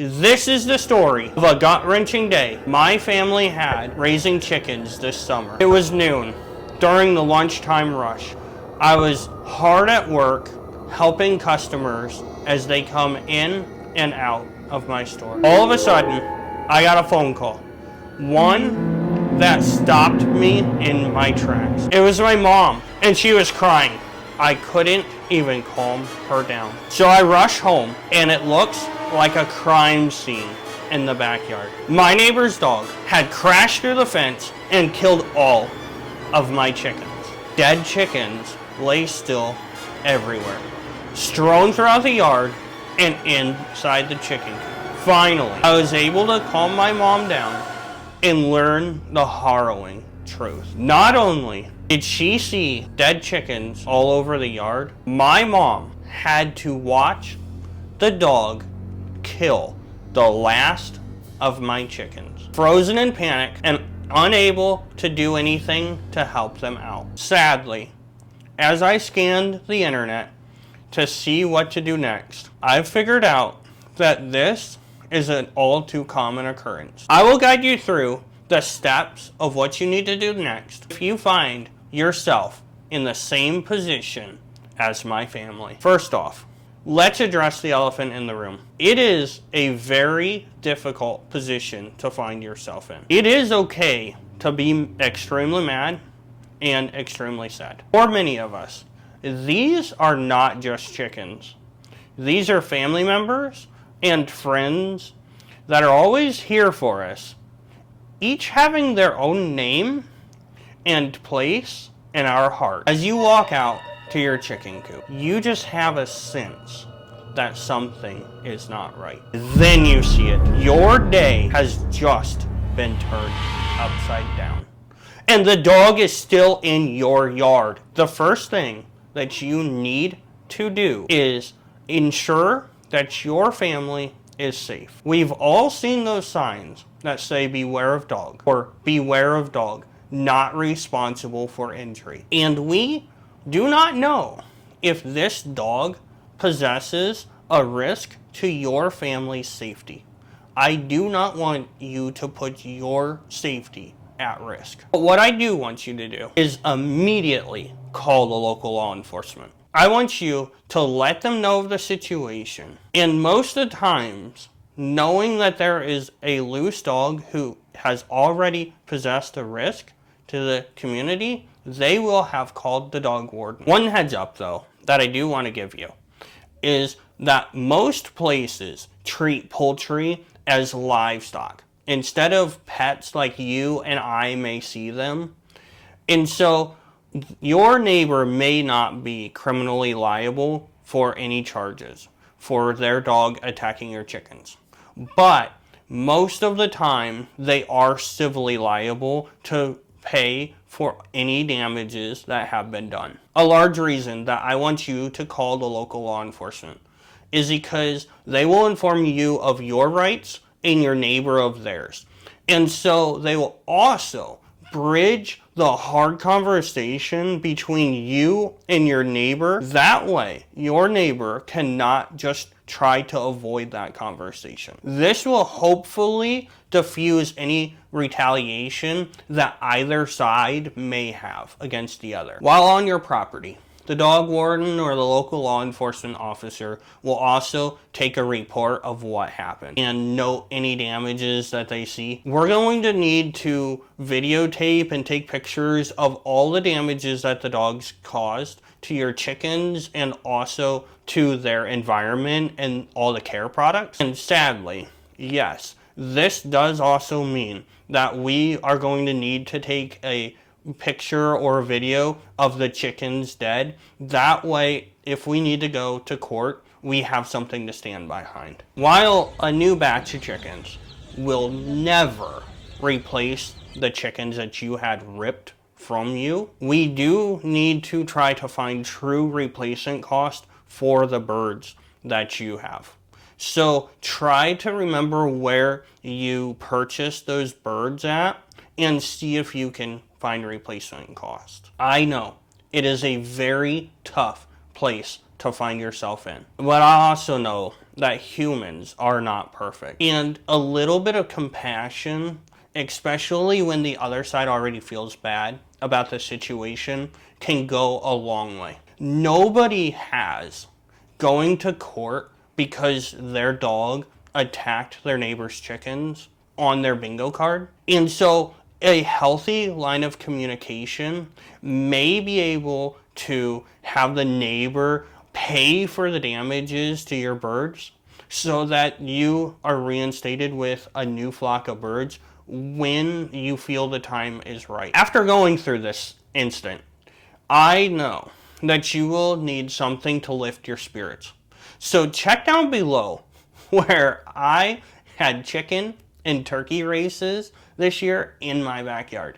This is the story of a gut-wrenching day my family had raising chickens this summer. It was noon, during the lunchtime rush. I was hard at work helping customers as they come in and out of my store. All of a sudden, I got a phone call. One that stopped me in my tracks. It was my mom, and she was crying. I couldn't even calm her down. So I rush home, and it looks like a crime scene in the backyard. My neighbor's dog had crashed through the fence and killed all of my chickens. Dead chickens lay still everywhere, strewn throughout the yard and inside the chicken coop. Finally, I was able to calm my mom down and learn the harrowing truth. Not only did she see dead chickens all over the yard, my mom had to watch the dog kill the last of my chickens. Frozen in panic and unable to do anything to help them out. Sadly, as I scanned the internet to see what to do next, I figured out that this is an all too common occurrence. I will guide you through the steps of what you need to do next if you find yourself in the same position as my family. First off, let's address the elephant in the room. It is a very difficult position to find yourself in. It is okay to be extremely mad and extremely sad. For many of us, these are not just chickens. These are family members and friends that are always here for us, each having their own name and place in our heart. As you walk out to your chicken coop, you just have a sense that something is not right. Then you see it. Your day has just been turned upside down, and the dog is still in your yard. The first thing that you need to do is ensure that your family is safe. We've all seen those signs that say beware of dog or beware of dog, not responsible for injury. And we do not know if this dog possesses a risk to your family's safety. I do not want you to put your safety at risk. But what I do want you to do is immediately call the local law enforcement. I want you to let them know of the situation. And most of the times, knowing that there is a loose dog who has already possessed a risk to the community, they will have called the dog warden. One heads up though, that I do want to give you, is that most places treat poultry as livestock instead of pets like you and I may see them. And so your neighbor may not be criminally liable for any charges for their dog attacking your chickens. But most of the time, they are civilly liable to pay for any damages that have been done. A large reason that I want you to call the local law enforcement is because they will inform you of your rights and your neighbor of theirs. And so they will also bridge the hard conversation between you and your neighbor. That way, your neighbor cannot just try to avoid that conversation. This will hopefully diffuse any retaliation that either side may have against the other. While on your property, the dog warden or the local law enforcement officer will also take a report of what happened and note any damages that they see. We're going to need to videotape and take pictures of all the damages that the dogs caused to your chickens and also to their environment and all the care products. And sadly, yes, this does also mean that we are going to need to take a picture or a video of the chickens dead. That way, if we need to go to court, we have something to stand behind. While a new batch of chickens will never replace the chickens that you had ripped from you, we do need to try to find true replacement cost for the birds that you have. So try to remember where you purchased those birds at and see if you can find replacement cost. I know it is a very tough place to find yourself in, but I also know that humans are not perfect. And a little bit of compassion, especially when the other side already feels bad about the situation, can go a long way. Nobody has going to court because their dog attacked their neighbor's chickens on their bingo card. And so a healthy line of communication may be able to have the neighbor pay for the damages to your birds so that you are reinstated with a new flock of birds when you feel the time is right. After going through this instant, I know that you will need something to lift your spirits. So check down below where I had chicken and turkey races this year in my backyard.